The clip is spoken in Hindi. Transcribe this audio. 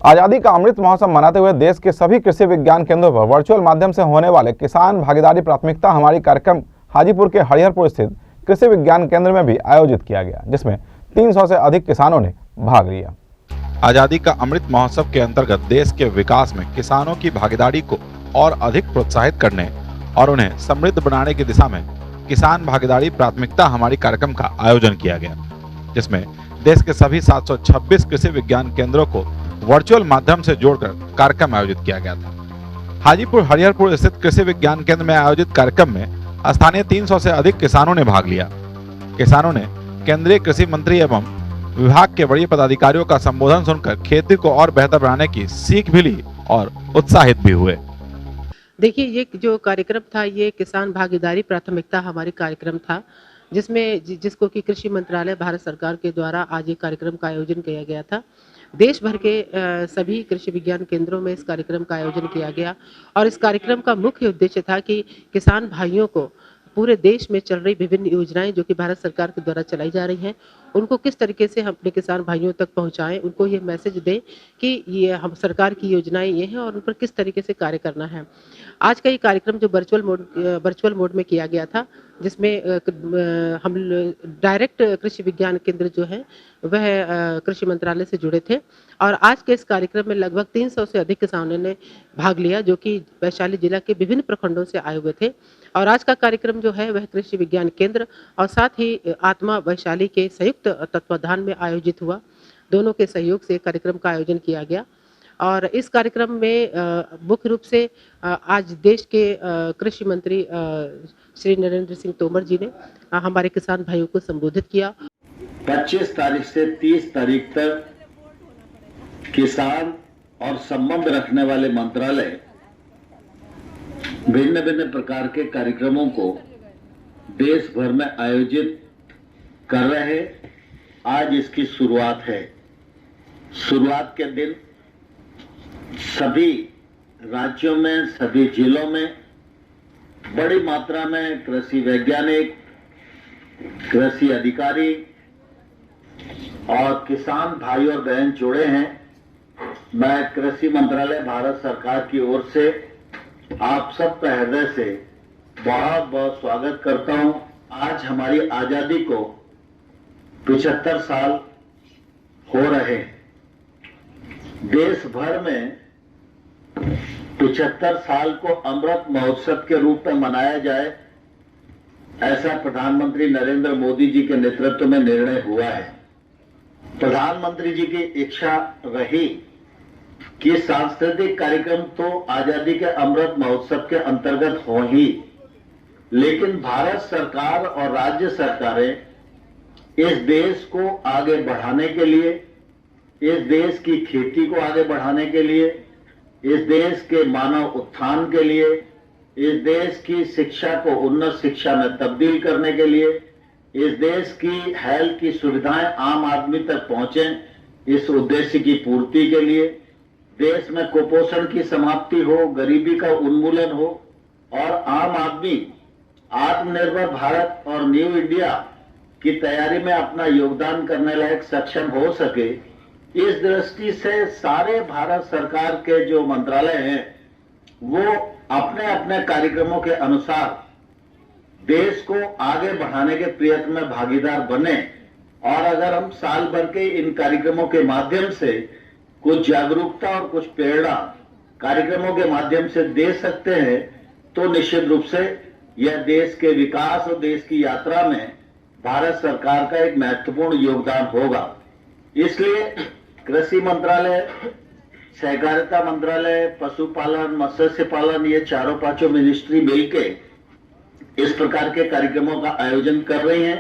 आजादी का अमृत महोत्सव मनाते हुए देश के सभी कृषि विज्ञान केंद्रों पर वर्चुअल माध्यम से होने वाले किसान भागीदारी प्राथमिकता हमारी कार्यक्रम हाजीपुर के हरिहरपुर स्थित कृषि विज्ञान केंद्र में भी आयोजित किया गया, जिसमें 300 से अधिक किसानों ने भाग लिया। आजादी का अमृत महोत्सव के अंतर्गत देश के विकास में किसानों की भागीदारी को और अधिक प्रोत्साहित करने और उन्हें समृद्ध बनाने की दिशा में किसान भागीदारी प्राथमिकता हमारी कार्यक्रम का आयोजन किया गया, जिसमें देश के सभी 726 कृषि विज्ञान केंद्रों को वर्चुअल माध्यम से जोड़कर कार्यक्रम आयोजित किया गया था। हाजीपुर हरिहरपुर स्थित कृषि विज्ञान केंद्र में आयोजित कार्यक्रम में स्थानीय 300 से अधिक किसानों ने भाग लिया। किसानों ने केंद्रीय कृषि मंत्री एवं विभाग के वरीय पदाधिकारियों का संबोधन सुनकर खेती को और बेहतर बनाने की सीख भी ली और उत्साहित भी हुए। देखिए, ये जो कार्यक्रम था ये किसान भागीदारी प्राथमिकता हमारी कार्यक्रम था, जिसको कि कृषि मंत्रालय भारत सरकार के द्वारा आज ये कार्यक्रम का आयोजन किया गया था। देश भर के सभी कृषि विज्ञान केंद्रों में इस कार्यक्रम का आयोजन किया गया और इस कार्यक्रम का मुख्य उद्देश्य था कि किसान भाइयों को पूरे देश में चल रही विभिन्न योजनाएं जो कि भारत सरकार के द्वारा चलाई जा रही हैं, उनको किस तरीके से हम अपने किसान भाइयों तक पहुंचाएं, उनको ये मैसेज दें कि ये हम सरकार की योजनाएं ये हैं और उन पर किस तरीके से कार्य करना है। आज का ये कार्यक्रम जो वर्चुअल मोड में किया गया था, जिसमें हम डायरेक्ट कृषि विज्ञान केंद्र जो है वह कृषि मंत्रालय से जुड़े थे और आज के इस कार्यक्रम में लगभग 300 से अधिक किसानों ने भाग लिया, जो कि वैशाली जिला के विभिन्न प्रखंडों से आए हुए थे। और आज का कार्यक्रम जो है वह कृषि विज्ञान केंद्र और साथ ही आत्मा वैशाली के संयुक्त तत्वाधान में आयोजित हुआ। दोनों के सहयोग से कार्यक्रम का आयोजन किया गया और इस कार्यक्रम में मुख्य रूप से आज देश के कृषि मंत्री श्री नरेंद्र सिंह तोमर जी ने हमारे किसान भाइयों को संबोधित किया। 25 तारीख से 30 तारीख तक किसान और संबंध रखने वाले मंत्रालय भिन्न भिन्न प्रकार के कार्यक्रमों को देश भर में आयोजित कर रहे हैं। आज इसकी शुरुआत है। शुरुआत के दिन सभी राज्यों में, सभी जिलों में बड़ी मात्रा में कृषि वैज्ञानिक, कृषि अधिकारी और किसान भाई और बहन जुड़े हैं। मैं कृषि मंत्रालय भारत सरकार की ओर से आप सबका हृदय से बहुत बहुत स्वागत करता हूं। आज हमारी आजादी को 75 साल हो रहे हैं। देश भर में 75 साल को अमृत महोत्सव के रूप में मनाया जाए, ऐसा प्रधानमंत्री नरेंद्र मोदी जी के नेतृत्व में निर्णय हुआ है। प्रधानमंत्री जी की इच्छा रही कि सांस्कृतिक कार्यक्रम तो आजादी के अमृत महोत्सव के अंतर्गत हो ही, लेकिन भारत सरकार और राज्य सरकारें इस देश को आगे बढ़ाने के लिए, इस देश की खेती को आगे बढ़ाने के लिए, इस देश के मानव उत्थान के लिए, इस देश की शिक्षा को उन्नत शिक्षा में तब्दील करने के लिए, इस देश की हेल्थ की सुविधाएं आम आदमी तक पहुंचे, इस उद्देश्य की पूर्ति के लिए, देश में कुपोषण की समाप्ति हो, गरीबी का उन्मूलन हो और आम आदमी आत्मनिर्भर भारत और न्यू इंडिया की तैयारी में अपना योगदान करने लायक सक्षम हो सके, इस दृष्टि से सारे भारत सरकार के जो मंत्रालय हैं वो अपने अपने कार्यक्रमों के अनुसार देश को आगे बढ़ाने के प्रयत्न में भागीदार बने। और अगर हम साल भर के इन कार्यक्रमों के माध्यम से कुछ जागरूकता और कुछ प्रेरणा कार्यक्रमों के माध्यम से दे सकते हैं तो निश्चित रूप से यह देश के विकास और देश की यात्रा में भारत सरकार का एक महत्वपूर्ण योगदान होगा। इसलिए कृषि मंत्रालय, सहकारिता मंत्रालय, पशुपालन, मत्स्य पालन, ये चारों पांचों मिनिस्ट्री मिलके इस प्रकार के कार्यक्रमों का आयोजन कर रही हैं।